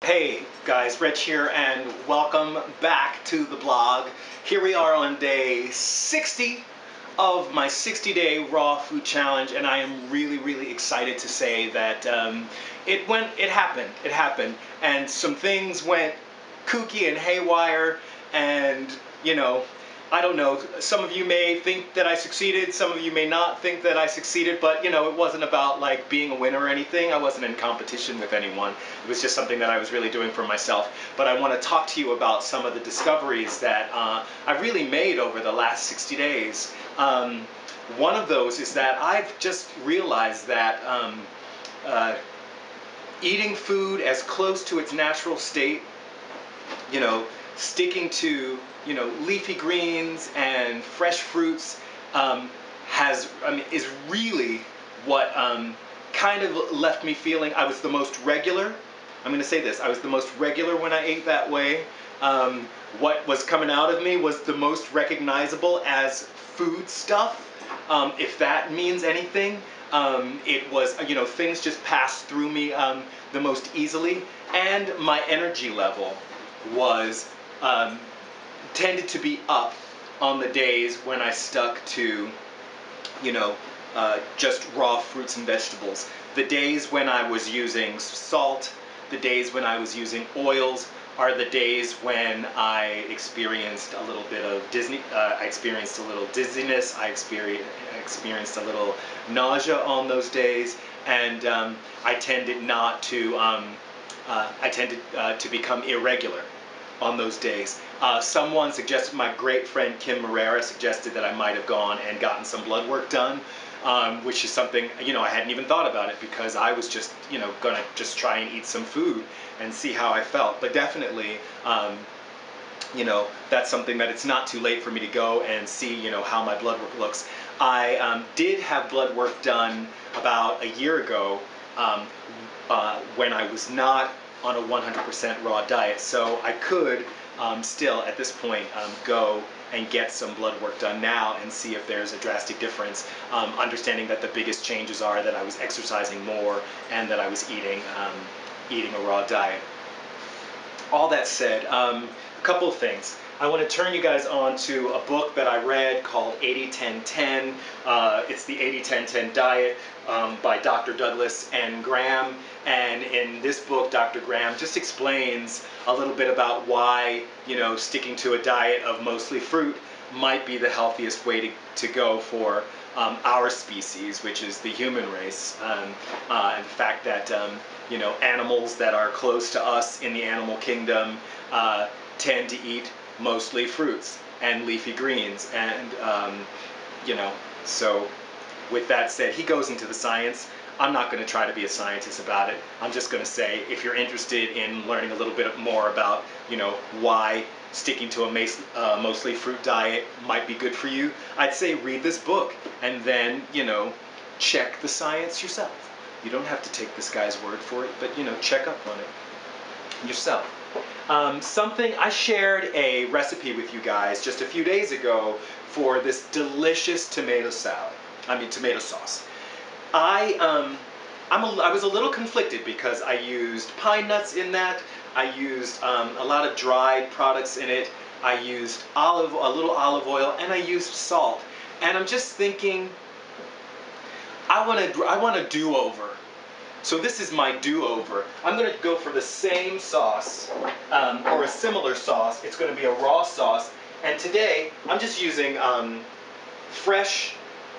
Hey guys, Rich here and welcome back to the blog. Here we are on day 60 of my 60-day raw food challenge, and I am really excited to say that it happened, and some things went kooky and haywire, and I don't know, some of you may think that I succeeded, some of you may not think that I succeeded, but it wasn't about like being a winner or anything. I wasn't in competition with anyone. It was just something that I was really doing for myself. But I want to talk to you about some of the discoveries that I really made over the last 60 days. One of those is that I've just realized that eating food as close to its natural state, sticking to leafy greens and fresh fruits is really what kind of left me feeling I was the most regular. I'm going to say this: I was the most regular when I ate that way. What was coming out of me was the most recognizable as food stuff, if that means anything. It was, things just passed through me the most easily, and my energy level was tended to be up on the days when I stuck to, just raw fruits and vegetables. The days when I was using salt, the days when I was using oils, are the days when I experienced a little bit of I experienced a little dizziness, I experienced a little nausea on those days, and I tended not to, to become irregular on those days. Someone suggested, my great friend Kim Marrera suggested that I might have gone and gotten some blood work done, which is something, I hadn't even thought about it, because I was just, gonna just try and eat some food and see how I felt. But definitely, that's something that it's not too late for me to go and see, how my blood work looks. I did have blood work done about a year ago, when I was not on a 100% raw diet, so I could still at this point go and get some blood work done now and see if there's a drastic difference, understanding that the biggest changes are that I was exercising more and that I was eating a raw diet. All that said, a couple of things. I want to turn you guys on to a book that I read called 80-10-10. It's the 80-10-10 Diet by Dr. Douglas N. Graham. And in this book, Dr. Graham just explains a little bit about why, sticking to a diet of mostly fruit might be the healthiest way to go for our species, which is the human race. And the fact that, animals that are close to us in the animal kingdom tend to eat mostly fruits and leafy greens. And, so with that said, he goes into the science. I'm not going to try to be a scientist about it. I'm just going to say, if you're interested in learning a little bit more about, why sticking to a mostly fruit diet might be good for you, I'd say read this book and then, check the science yourself. You don't have to take this guy's word for it, but, check up on it yourself. I shared a recipe with you guys just a few days ago for this delicious tomato sauce. I was a little conflicted because I used pine nuts in that. I used a lot of dried products in it. I used a little olive oil, and I used salt. And I'm just thinking, I want a do-over. So this is my do-over. I'm going to go for the same sauce, or a similar sauce. It's going to be a raw sauce. And today, I'm just using fresh,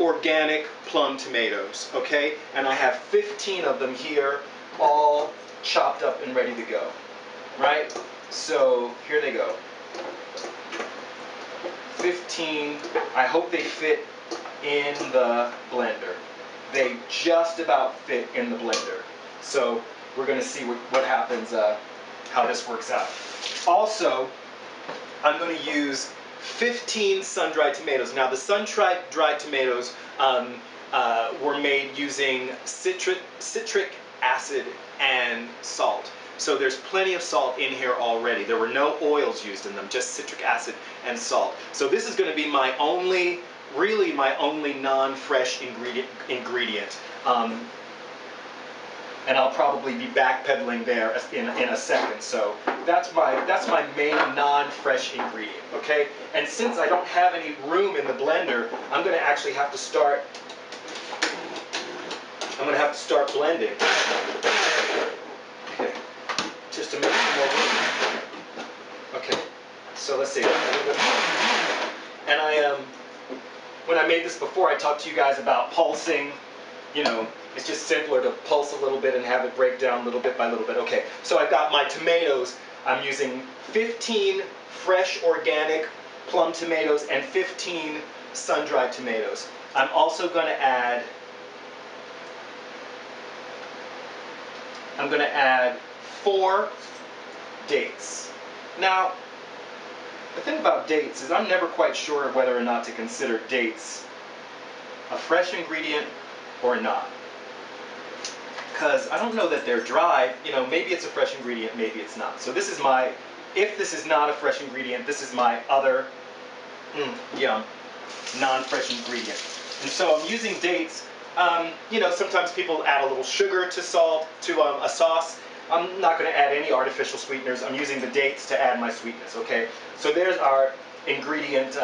organic plum tomatoes, okay? And I have 15 of them here, all chopped up and ready to go, right? So here they go. 15. I hope they fit in the blender. They just about fit in the blender. So we're going to see what happens, how this works out. Also, I'm going to use 15 sun-dried tomatoes. Now, the sun-dried tomatoes were made using citric acid and salt. So there's plenty of salt in here already. There were no oils used in them, just citric acid and salt. So this is going to be really my only non-fresh ingredient. and I'll probably be backpedaling there in a second. So that's my main non-fresh ingredient, okay? And since I don't have any room in the blender, I'm going to actually have to start. I'm going to have to start blending. Okay, just to make some more room. Okay, so let's see. And when I made this before, I talked to you guys about pulsing. You know, it's just simpler to pulse a little bit and have it break down little bit by little bit. Okay, so I've got my tomatoes. I'm using 15 fresh organic plum tomatoes and 15 sun-dried tomatoes. I'm also going to add 4 dates. Now, the thing about dates is I'm never quite sure whether or not to consider dates a fresh ingredient or not. Because I don't know that they're dry. You know, maybe it's a fresh ingredient, maybe it's not. So this is my, if this is not a fresh ingredient, this is my other, non-fresh ingredient. And so I'm using dates. You know, sometimes people add a little sugar to a sauce. I'm not going to add any artificial sweeteners. I'm using the dates to add my sweetness, okay? So there's our ingredient.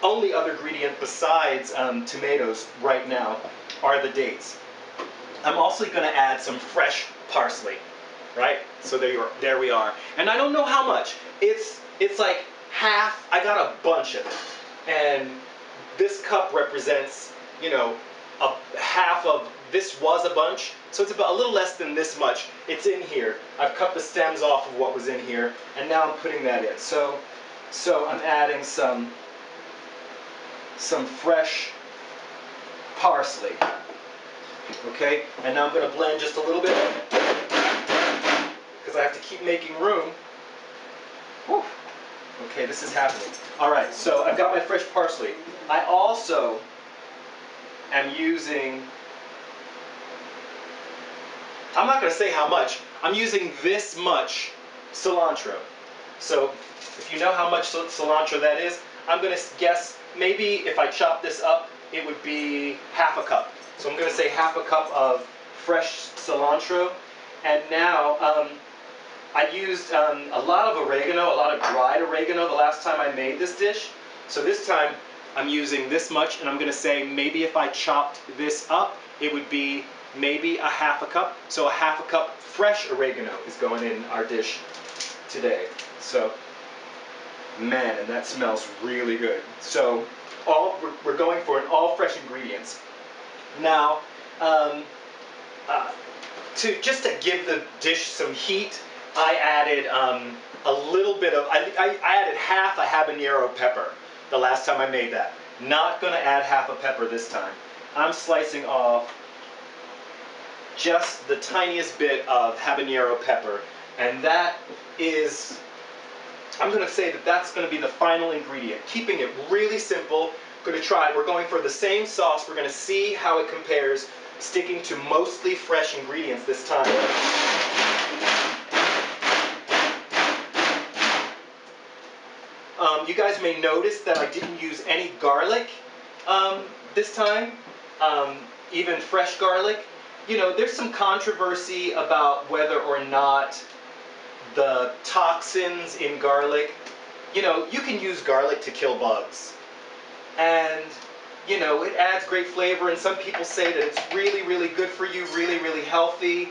Only other ingredient besides tomatoes right now are the dates. I'm also going to add some fresh parsley, right? So there we are. And I don't know how much. It's like half. I got a bunch of it. And this cup represents, you know, half of, this was a bunch, so it's about a little less than this much. It's in here. I've cut the stems off of what was in here, and now I'm putting that in. So I'm adding some fresh parsley. Okay, and now I'm going to blend just a little bit, because I have to keep making room. Whew. Okay, this is happening. All right, so I've got my fresh parsley. I also am using, I'm not going to say how much, I'm using this much cilantro. So if you know how much cilantro that is, I'm going to guess maybe if I chop this up, it would be half a cup. So I'm going to say half a cup of fresh cilantro. And now I used a lot of oregano, a lot of dried oregano the last time I made this dish. So this time I'm using this much, and I'm going to say maybe if I chopped this up, it would be maybe a half a cup. So a half a cup fresh oregano is going in our dish today. So, man, and that smells really good. So we're going for an all fresh ingredients. Now, just to give the dish some heat, I added a little bit of, I added half a habanero pepper the last time I made that. Not going to add half a pepper this time. I'm slicing off just the tiniest bit of habanero pepper, and that is, I'm going to say that that's going to be the final ingredient. Keeping it really simple. Going to try, we're going for the same sauce. We're going to see how it compares, sticking to mostly fresh ingredients this time. You guys may notice that I didn't use any garlic this time, even fresh garlic. You know, there's some controversy about whether or not the toxins in garlic, you know, you can use garlic to kill bugs. And, you know, it adds great flavor, and some people say that it's really, really good for you, really, really healthy.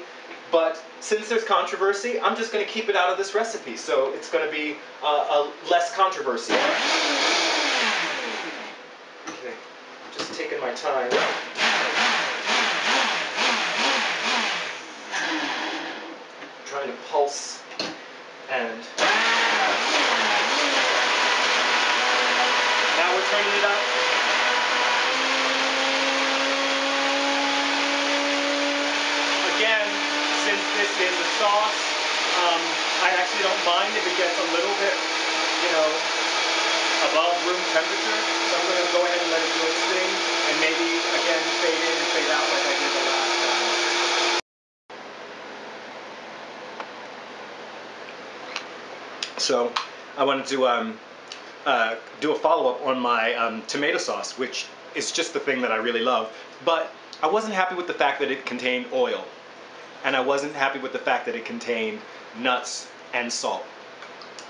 But since there's controversy, I'm just going to keep it out of this recipe. So it's going to be less controversy. Okay, just taking my time. Trying to pulse and now we're turning it up. Again, since this is a sauce, I actually don't mind if it gets a little bit, you know, above room temperature. So I'm going to go ahead and let it do its thing, and maybe again fade in and fade out like I did the last time. So I wanted to do a follow-up on my tomato sauce, which is just the thing that I really love. But I wasn't happy with the fact that it contained oil. and I wasn't happy with the fact that it contained nuts and salt.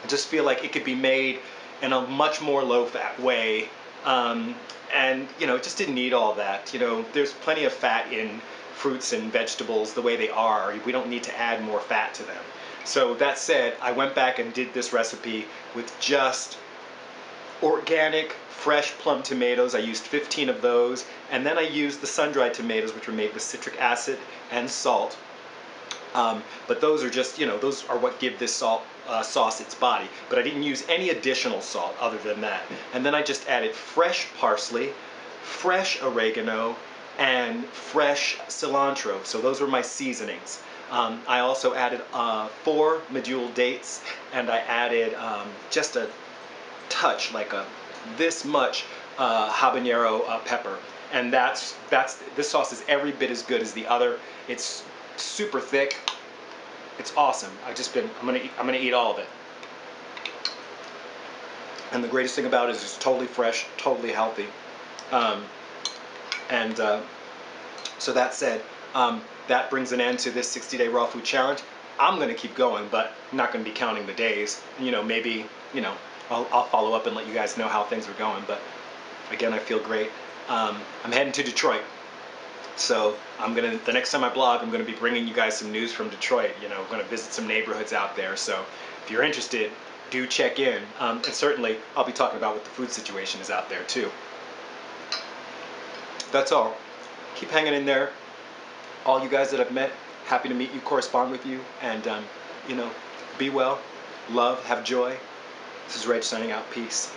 I just feel like it could be made in a much more low-fat way, um, and it just didn't need all that. There's plenty of fat in fruits and vegetables the way they are. We don't need to add more fat to them. So that said, I went back and did this recipe with just organic fresh plum tomatoes. I used 15 of those, and then I used the sun-dried tomatoes, which were made with citric acid and salt. But those are just, those are what give this sauce its body. But I didn't use any additional salt other than that. And then I just added fresh parsley, fresh oregano, and fresh cilantro. So those were my seasonings. I also added 4 medjool dates, and I added just a touch, like this much habanero pepper. And this sauce is every bit as good as the other. It's super thick. It's awesome. I'm gonna eat all of it. And the greatest thing about it is it's totally fresh, totally healthy. And so that said, that brings an end to this 60-day raw food challenge. I'm gonna keep going, but I'm not gonna be counting the days. Maybe I'll follow up and let you guys know how things are going. But again, I feel great. I'm heading to Detroit. So the next time I blog, I'm gonna be bringing you guys some news from Detroit. I'm gonna visit some neighborhoods out there. So if you're interested, do check in. And certainly, I'll be talking about what the food situation is out there too. That's all. Keep hanging in there. All you guys that I've met, happy to meet you, correspond with you, and be well, love, have joy. This is Reg signing out. Peace.